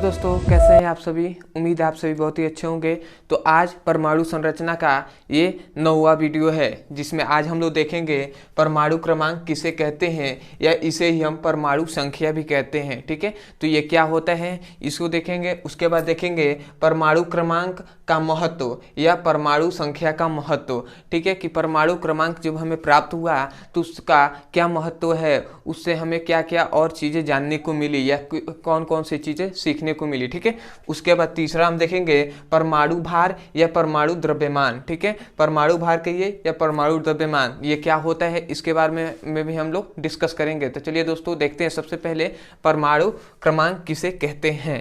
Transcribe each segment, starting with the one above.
दोस्तों, कैसे हैं आप सभी। उम्मीद है आप सभी बहुत ही अच्छे होंगे। तो आज परमाणु संरचना का ये 9वां वीडियो है, जिसमें आज हम लोग देखेंगे परमाणु क्रमांक किसे कहते हैं, या इसे ही हम परमाणु संख्या भी कहते हैं। ठीक है, तो ये क्या होता है इसको देखेंगे। उसके बाद देखेंगे परमाणु क्रमांक का महत्व या परमाणु संख्या का महत्व। ठीक है, कि परमाणु क्रमांक जब हमें प्राप्त हुआ तो उसका क्या महत्व है, उससे हमें क्या क्या और चीज़ें जानने को मिली या कौन कौन सी चीज़ें सीखने को मिली। ठीक है, उसके बाद तीसरा हम देखेंगे परमाणु भार या परमाणु द्रव्यमान। ठीक है, परमाणु भार कहिए या परमाणु द्रव्यमान, ये क्या होता है इसके बारे में भी हम लोग डिस्कस करेंगे। तो चलिए दोस्तों देखते हैं सबसे पहले परमाणु क्रमांक किसे कहते हैं।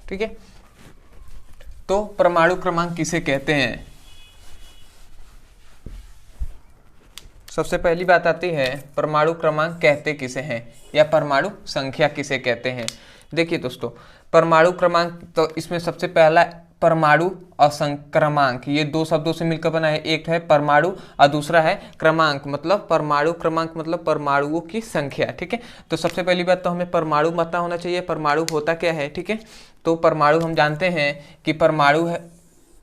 ठीक है, तो परमाणु क्रमांक किसे कहते हैं। सबसे पहली बात आती है परमाणु क्रमांक कहते किसे हैं या परमाणु संख्या किसे कहते हैं। देखिए दोस्तों, परमाणु क्रमांक तो इसमें सबसे पहला परमाणु और क्रमांक, ये दो शब्दों से मिलकर बना है। एक है परमाणु और दूसरा है क्रमांक। मतलब परमाणु क्रमांक मतलब परमाणुओं की संख्या। ठीक है, तो सबसे पहली बात तो हमें परमाणु पता होना चाहिए, परमाणु होता क्या है। ठीक है, तो परमाणु हम जानते हैं कि परमाणु है,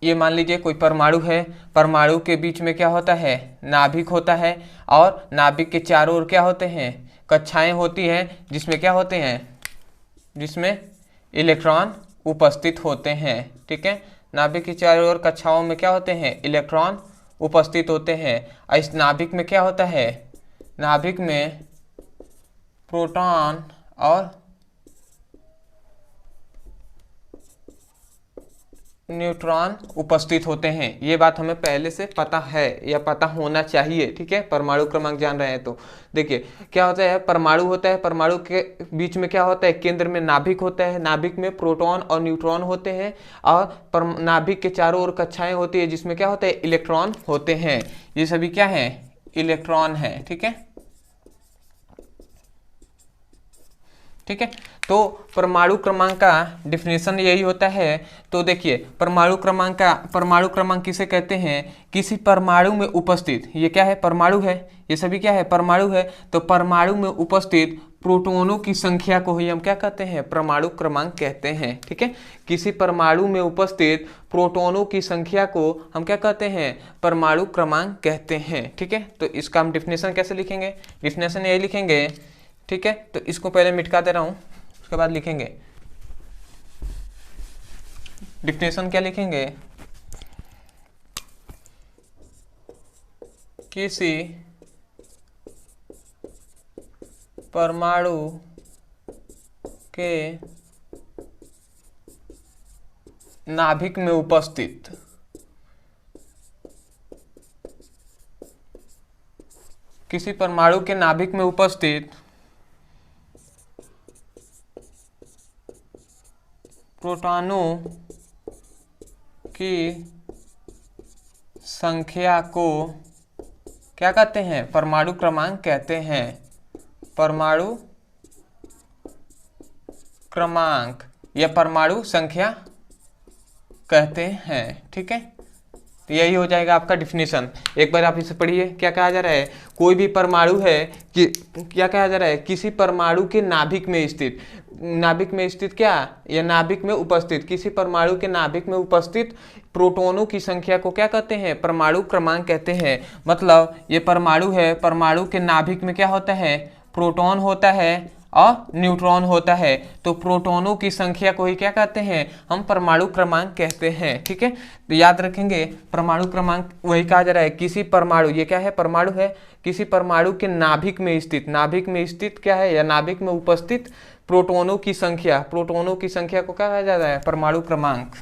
ये मान लीजिए कोई परमाणु है, परमाणु के बीच में क्या होता है, नाभिक होता है, और नाभिक के चारों ओर क्या होते हैं, कक्षाएं होती हैं, जिसमें क्या होते हैं, जिसमें इलेक्ट्रॉन उपस्थित होते हैं। ठीक है, नाभिक की चारों ओर कक्षाओं में क्या होते हैं, इलेक्ट्रॉन उपस्थित होते हैं। और इस नाभिक में क्या होता है, नाभिक में प्रोटॉन और न्यूट्रॉन उपस्थित होते हैं। ये बात हमें पहले से पता है या पता होना चाहिए। ठीक है, परमाणु क्रमांक जान रहे हैं तो देखिए क्या होता है, परमाणु होता है, परमाणु के बीच में क्या होता है, केंद्र में नाभिक होता है, नाभिक में प्रोटॉन और न्यूट्रॉन होते हैं, और नाभिक के चारों ओर कक्षाएं होती है, जिसमें क्या होता है, इलेक्ट्रॉन होते हैं। ये सभी क्या है, इलेक्ट्रॉन है। ठीक है, ठीक है, तो परमाणु क्रमांक का डिफिनेशन यही होता है। तो देखिए परमाणु क्रमांक किसे कहते हैं, किसी परमाणु में उपस्थित, ये क्या है, परमाणु है, ये सभी क्या है, परमाणु है। तो परमाणु में उपस्थित प्रोटॉनों की संख्या को ही हम क्या कहते हैं, परमाणु क्रमांक कहते हैं। ठीक है, किसी परमाणु में उपस्थित प्रोटॉनों की संख्या को हम क्या कहते हैं, परमाणु क्रमांक कहते हैं। ठीक है, तो इसका हम डिफिनेशन कैसे लिखेंगे, डिफिनेशन यही लिखेंगे। ठीक है, तो इसको पहले मिटा दे रहा हूं, उसके बाद लिखेंगे डिफिनेशन। क्या लिखेंगे, किसी परमाणु के नाभिक में उपस्थित किसी परमाणु के नाभिक में उपस्थित प्रोटॉनों की संख्या को क्या कहते हैं, परमाणु क्रमांक कहते हैं, परमाणु क्रमांक या परमाणु संख्या कहते हैं। ठीक है, तो यही हो जाएगा आपका डिफिनेशन। एक बार आप इसे पढ़िए, क्या कहा जा रहा है, कोई भी परमाणु है कि क्या कहा जा रहा है, किसी परमाणु के नाभिक में स्थित, नाभिक में स्थित क्या, या नाभिक में उपस्थित, किसी परमाणु के नाभिक में उपस्थित प्रोटॉनों की संख्या को क्या कहते हैं, परमाणु क्रमांक कहते हैं। मतलब ये परमाणु है, परमाणु के नाभिक में क्या होता है, प्रोटॉन होता है और न्यूट्रॉन होता है। तो प्रोटॉनों की संख्या को ही क्या कहते हैं, हम परमाणु क्रमांक कहते हैं। ठीक है, तो याद रखेंगे परमाणु क्रमांक वही कहा जा रहा है, किसी परमाणु, ये क्या है, परमाणु है, किसी परमाणु के नाभिक में स्थित, नाभिक में स्थित क्या है, या नाभिक में उपस्थित प्रोटॉनों की संख्या, प्रोटॉनों की संख्या को क्या कहा जाता है, परमाणु क्रमांक।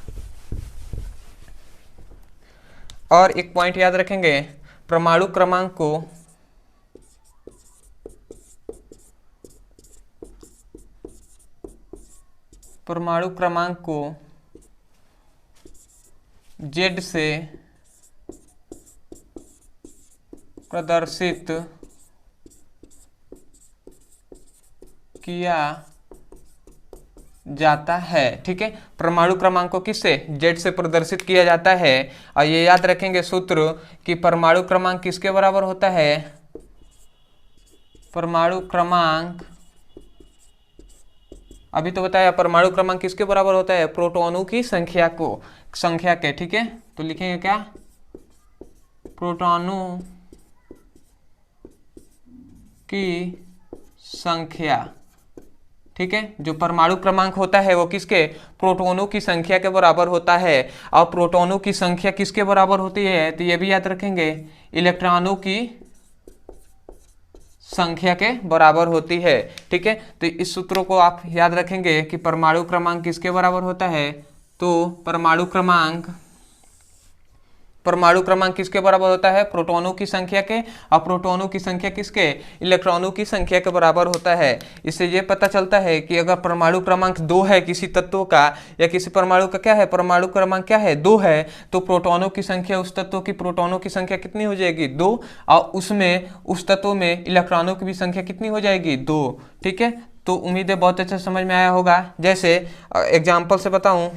और एक पॉइंट याद रखेंगे, परमाणु क्रमांक को Z से प्रदर्शित किया जाता है। ठीक है, परमाणु क्रमांक को किससे, Z से प्रदर्शित किया जाता है। और ये याद रखेंगे सूत्र कि परमाणु क्रमांक किसके बराबर होता है, परमाणु क्रमांक अभी तो बताया परमाणु क्रमांक किसके बराबर होता है, प्रोटॉनों की संख्या के, ठीक है। तो लिखेंगे क्या, प्रोटॉनों की संख्या, ठीक है। जो परमाणु क्रमांक होता है वो किसके, प्रोटॉनों की संख्या के बराबर होता है। और प्रोटॉनों की संख्या किसके बराबर होती है, तो ये भी याद रखेंगे, इलेक्ट्रॉनों की संख्या के बराबर होती है, ठीक है। तो इस सूत्रों को आप याद रखेंगे कि परमाणु क्रमांक किसके बराबर होता है, तो परमाणु क्रमांक किसके बराबर होता है, प्रोटॉनों की संख्या के, और प्रोटॉनों की संख्या किसके, इलेक्ट्रॉनों की संख्या के बराबर होता है। इससे ये पता चलता है कि अगर परमाणु क्रमांक 2 है किसी तत्व का, या किसी परमाणु का क्या है, परमाणु क्रमांक क्या है, 2 है, तो प्रोटॉनों की संख्या, उस तत्व की प्रोटॉनों की संख्या कितनी हो जाएगी, 2, और उस तत्व में इलेक्ट्रॉनों की भी संख्या कितनी हो जाएगी, 2, ठीक है। तो उम्मीद है बहुत अच्छा समझ में आया होगा। जैसे एग्जाम्पल से बताऊं,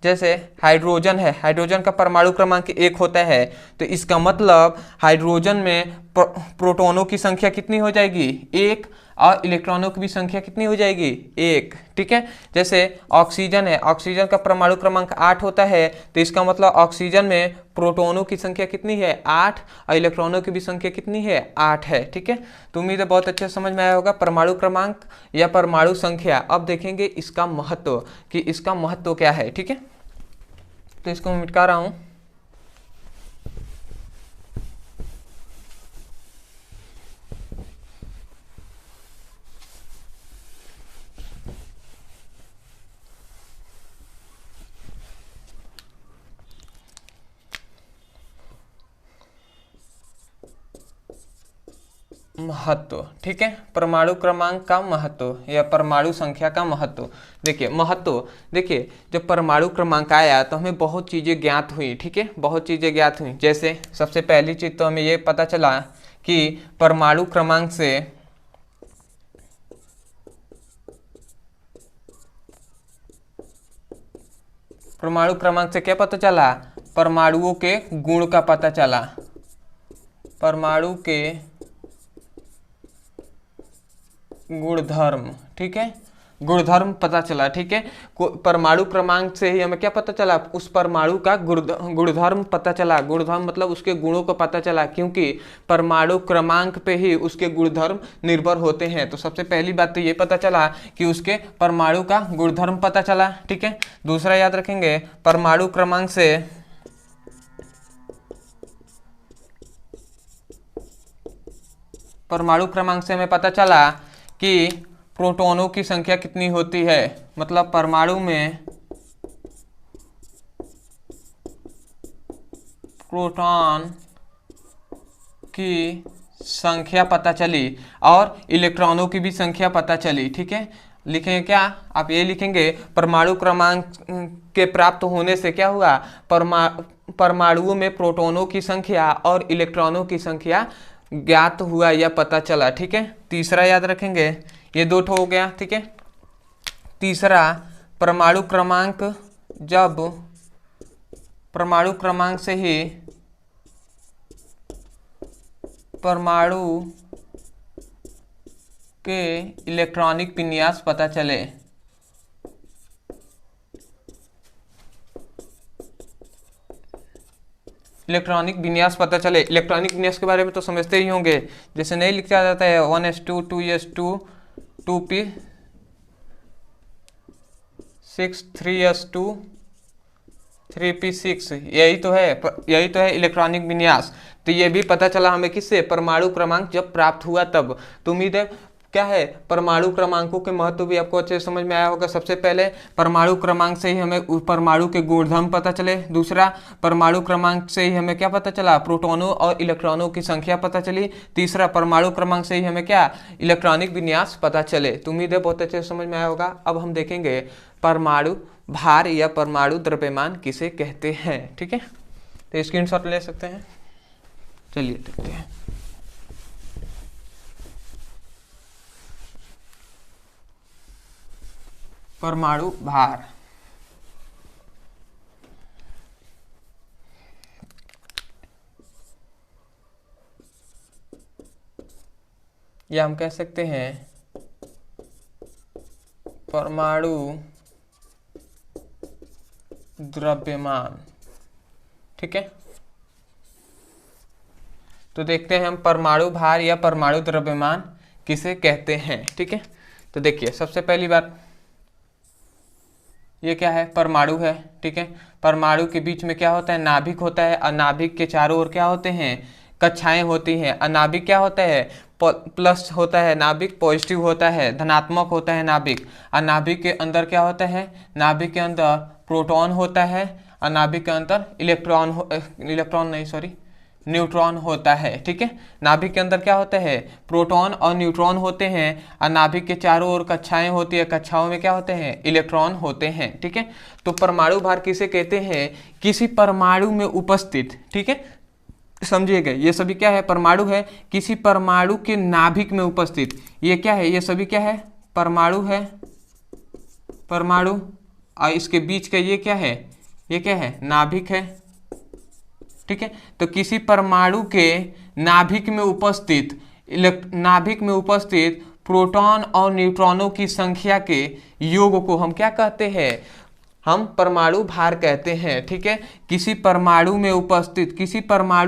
जैसे हाइड्रोजन है, हाइड्रोजन का परमाणु क्रमांक 1 होता है, तो इसका मतलब हाइड्रोजन में प्रोटॉनों की संख्या कितनी हो जाएगी, 1, और इलेक्ट्रॉनों की भी संख्या कितनी हो जाएगी, 1, ठीक है। जैसे ऑक्सीजन है, ऑक्सीजन का परमाणु क्रमांक 8 होता है, तो इसका मतलब ऑक्सीजन में प्रोटॉनों की संख्या कितनी है, 8, और इलेक्ट्रॉनों की भी संख्या कितनी है, 8 है, ठीक है। तो उम्मीद है बहुत अच्छे समझ में आया होगा परमाणु क्रमांक या परमाणु संख्या। अब देखेंगे इसका महत्व, कि इसका महत्व क्या है, ठीक है। तो इसको मैं मिटा रहा हूं। महत्व, ठीक है, परमाणु क्रमांक का महत्व या परमाणु संख्या का महत्व। देखिए महत्व, देखिए जब परमाणु क्रमांक आया तो हमें बहुत चीजें ज्ञात हुई, ठीक है, बहुत चीजें ज्ञात हुई। जैसे सबसे पहली चीज तो हमें ये पता चला कि परमाणु क्रमांक से क्या पता चला, परमाणुओं के गुण का पता चला, परमाणु के गुणधर्म, ठीक है, गुणधर्म पता चला, ठीक है। परमाणु क्रमांक से ही हमें क्या पता चला, उस परमाणु का गुणधर्म पता चला। गुणधर्म मतलब उसके गुणों को पता चला, क्योंकि परमाणु क्रमांक पे ही उसके गुणधर्म निर्भर होते हैं। तो सबसे पहली बात तो ये पता चला कि उसके परमाणु का गुणधर्म पता चला, ठीक है। दूसरा याद रखेंगे, परमाणु क्रमांक से हमें पता चला कि प्रोटॉनों की संख्या कितनी होती है, मतलब परमाणु में प्रोटॉन की संख्या पता चली और इलेक्ट्रॉनों की भी संख्या पता चली, ठीक है। लिखेंगे क्या, आप ये लिखेंगे, परमाणु क्रमांक के प्राप्त होने से क्या हुआ, परमाणुओं में प्रोटॉनों की संख्या और इलेक्ट्रॉनों की संख्या ज्ञात हुआ या पता चला, ठीक है। तीसरा याद रखेंगे, ये 2 हो गया, ठीक है। तीसरा, परमाणु क्रमांक, जब परमाणु क्रमांक से ही परमाणु के इलेक्ट्रॉनिक विन्यास पता चले, इलेक्ट्रॉनिक विन्यास के बारे में तो समझते ही होंगे। जैसे नहीं लिखा जाता है 1s2 2s2 2p6 3s2 3p6, यही तो है इलेक्ट्रॉनिक विन्यास। तो ये भी पता चला हमें किससे, परमाणु क्रमांक जब प्राप्त हुआ तब। तो उम्मीद है क्या है, परमाणु क्रमांकों के महत्व भी आपको अच्छे समझ में आया होगा। सबसे पहले परमाणु क्रमांक से ही हमें परमाणु के गुणधर्म पता चले। दूसरा, परमाणु क्रमांक से ही हमें क्या पता चला, प्रोटॉनों और इलेक्ट्रॉनों की संख्या पता चली। तीसरा, परमाणु क्रमांक से ही हमें क्या, इलेक्ट्रॉनिक विन्यास पता चले। तो उम्मीद है बहुत अच्छे समझ में आया होगा। अब हम देखेंगे परमाणु भार या परमाणु द्रव्यमान किसे कहते हैं, ठीक है। तो स्क्रीनशॉट ले सकते हैं, चलिए देखते हैं। परमाणु भार, या हम कह सकते हैं परमाणु द्रव्यमान। ठीक है, तो देखते हैं हम परमाणु भार या परमाणु द्रव्यमान किसे कहते हैं। ठीक है, तो देखिए सबसे पहली बात, ये क्या है, परमाणु है। ठीक है, परमाणु के बीच में क्या होता है, नाभिक होता है, और नाभिक के चारों ओर क्या होते हैं, कक्षाएं होती हैं। और नाभिक क्या होता है, प्लस होता है, नाभिक पॉजिटिव होता है, धनात्मक होता है नाभिक। और नाभिक के अंदर क्या होता है, नाभिक के अंदर प्रोटॉन होता है, और नाभिक के अंदर न्यूट्रॉन होता है। ठीक है, नाभिक के अंदर क्या होता है, प्रोटॉन और न्यूट्रॉन होते हैं, और नाभिक के चारों ओर कक्षाएं होती है, कक्षाओं में क्या होते हैं, इलेक्ट्रॉन होते हैं। ठीक है, तो परमाणु भार किसे कहते हैं, किसी परमाणु में उपस्थित, ठीक है समझिएगा, ये सभी क्या है, परमाणु है, किसी परमाणु के नाभिक में उपस्थित, ये क्या है, ये सभी क्या है, परमाणु है, परमाणु, और इसके बीच का ये क्या है, ये क्या है, नाभिक है। ठीक है, तो किसी परमाणु के नाभिक में उपस्थित प्रोटॉन और न्यूट्रॉनों की संख्या के योग को हम क्या कहते हैं, हम परमाणु भार कहते हैं। ठीक है, किसी परमाणु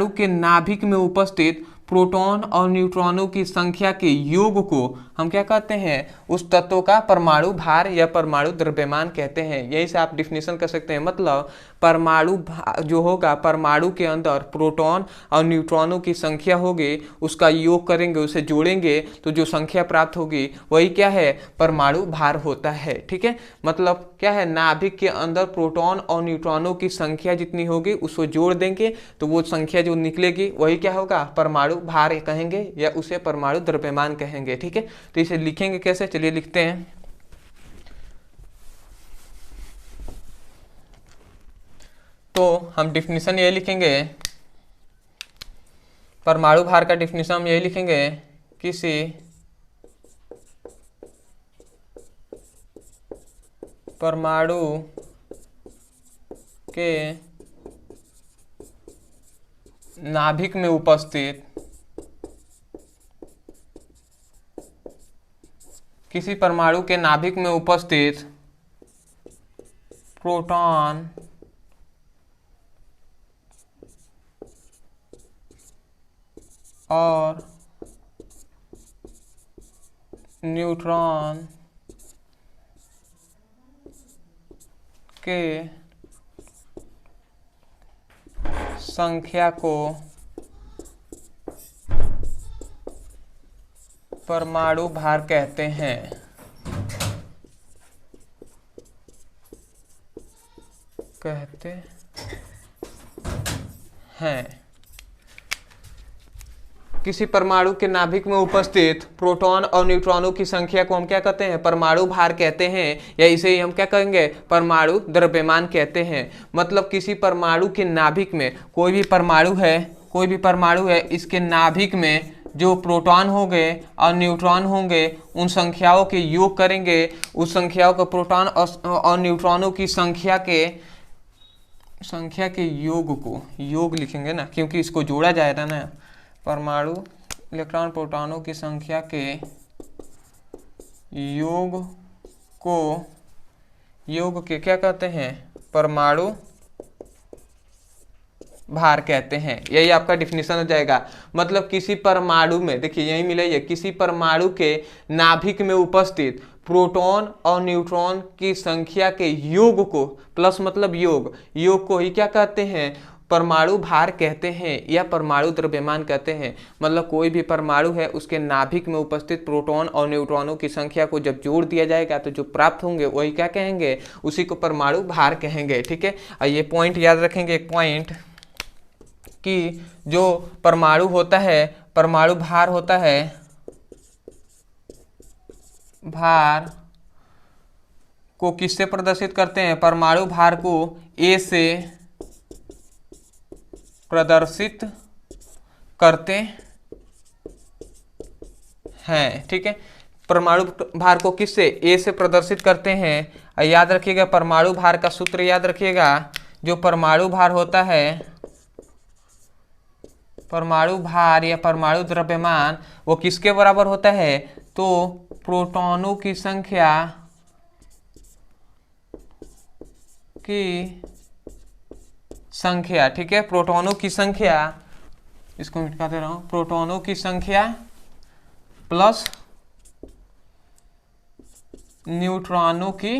के नाभिक में उपस्थित प्रोटॉन और न्यूट्रॉनों की संख्या के योग को हम क्या कहते हैं, उस तत्व का परमाणु भार या परमाणु द्रव्यमान कहते हैं। यही से आप डिफिनेशन कर सकते हैं, मतलब परमाणु जो होगा, परमाणु के अंदर प्रोटॉन और न्यूट्रॉनों की संख्या होगी, उसका योग करेंगे, उसे जोड़ेंगे तो जो संख्या प्राप्त होगी वही क्या है, परमाणु भार होता है। ठीक है, मतलब क्या है, नाभिक के अंदर प्रोटॉन और न्यूट्रॉनों की संख्या जितनी होगी उसको जोड़ देंगे तो वो संख्या जो निकलेगी वही क्या होगा, परमाणु भार कहेंगे या उसे परमाणु द्रव्यमान कहेंगे। ठीक है, तो इसे लिखेंगे कैसे, चलिए लिखते हैं। तो हम डिफिनीशन यही लिखेंगे, परमाणु भार का डिफिनीशन हम यही लिखेंगे, किसी परमाणु के नाभिक में उपस्थित, किसी परमाणु के नाभिक में उपस्थित प्रोटॉन और न्यूट्रॉन के संख्या को परमाणु भार कहते हैं। किसी परमाणु के नाभिक में उपस्थित प्रोटॉन और न्यूट्रॉनों की संख्या को हम क्या कहते हैं, परमाणु भार कहते हैं, या इसे ही हम क्या कहेंगे, परमाणु द्रव्यमान कहते हैं। मतलब किसी परमाणु के नाभिक में कोई भी परमाणु है, इसके नाभिक में जो प्रोटॉन होंगे और न्यूट्रॉन होंगे उन संख्याओं के योग करेंगे, उस संख्याओं को प्रोटॉन और न्यूट्रॉनों की संख्या के योग लिखेंगे ना, क्योंकि इसको जोड़ा जाएगा ना, परमाणु इलेक्ट्रॉन प्रोटॉनों की संख्या के योग के क्या कहते हैं, परमाणु भार कहते हैं। यही आपका डिफिनीशन हो जाएगा। मतलब किसी परमाणु में, देखिए यही मिला, किसी परमाणु के नाभिक में उपस्थित प्रोटॉन और न्यूट्रॉन की संख्या के योग को, प्लस मतलब योग को ही क्या कहते हैं, परमाणु भार कहते हैं या परमाणु द्रव्यमान कहते हैं। मतलब कोई भी परमाणु है, उसके नाभिक में उपस्थित प्रोटॉन और न्यूट्रॉनों की संख्या को जब जोड़ दिया जाएगा तो जो प्राप्त होंगे वही क्या कहेंगे, उसी को परमाणु भार कहेंगे। ठीक है, और ये पॉइंट याद रखेंगे, एक पॉइंट कि जो परमाणु होता है, परमाणु भार होता है, भार को किससे प्रदर्शित करते हैं, परमाणु भार को ए से प्रदर्शित करते हैं। ठीक है, परमाणु भार को किससे, ए से प्रदर्शित करते हैं। याद रखिएगा परमाणु भार का सूत्र याद रखिएगा, जो परमाणु भार होता है, परमाणु भार या परमाणु द्रव्यमान वो किसके बराबर होता है, तो प्रोटॉनों की संख्या की संख्या, ठीक है, प्रोटॉनों की संख्या, इसको मिटा दे रहा हूं, प्रोटॉनों की संख्या प्लस न्यूट्रॉनों की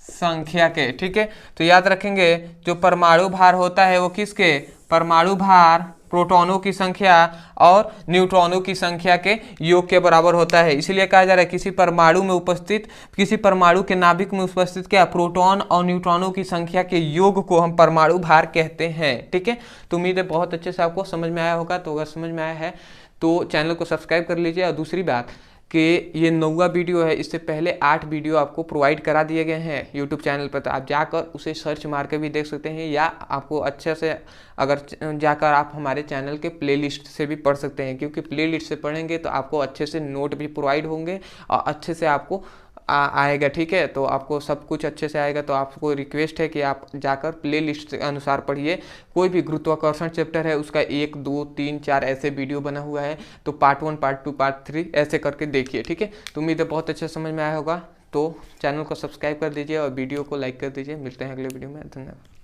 संख्या के, ठीक है। तो याद रखेंगे जो परमाणु भार होता है वो किसके, परमाणु भार प्रोटॉनों की संख्या और न्यूट्रॉनों की संख्या के योग के बराबर होता है। इसीलिए कहा जा रहा है किसी परमाणु में उपस्थित, किसी परमाणु के नाभिक में उपस्थित क्या, प्रोटॉन और न्यूट्रॉनों की संख्या के योग को हम परमाणु भार कहते हैं, ठीक है। तो उम्मीद है बहुत अच्छे से आपको समझ में आया होगा। तो अगर समझ में आया है तो चैनल को सब्सक्राइब कर लीजिए। और दूसरी बात कि ये 9वां वीडियो है, इससे पहले 8 वीडियो आपको प्रोवाइड करा दिए गए हैं यूट्यूब चैनल पर, तो आप जाकर उसे सर्च मार के भी देख सकते हैं, या आपको अच्छे से अगर जाकर आप हमारे चैनल के प्लेलिस्ट से भी पढ़ सकते हैं, क्योंकि प्लेलिस्ट से पढ़ेंगे तो आपको अच्छे से नोट भी प्रोवाइड होंगे और अच्छे से आपको आएगा, ठीक है। तो आपको सब कुछ अच्छे से आएगा। तो आपको रिक्वेस्ट है कि आप जाकर प्ले लिस्ट के अनुसार पढ़िए। कोई भी गुरुत्वाकर्षण चैप्टर है उसका 1, 2, 3, 4 ऐसे वीडियो बना हुआ है, तो पार्ट 1, पार्ट 2, पार्ट 3 ऐसे करके देखिए, ठीक है। तो उम्मीद है बहुत अच्छे समझ में आया होगा। तो चैनल को सब्सक्राइब कर दीजिए और वीडियो को लाइक कर दीजिए। मिलते हैं अगले वीडियो में, धन्यवाद।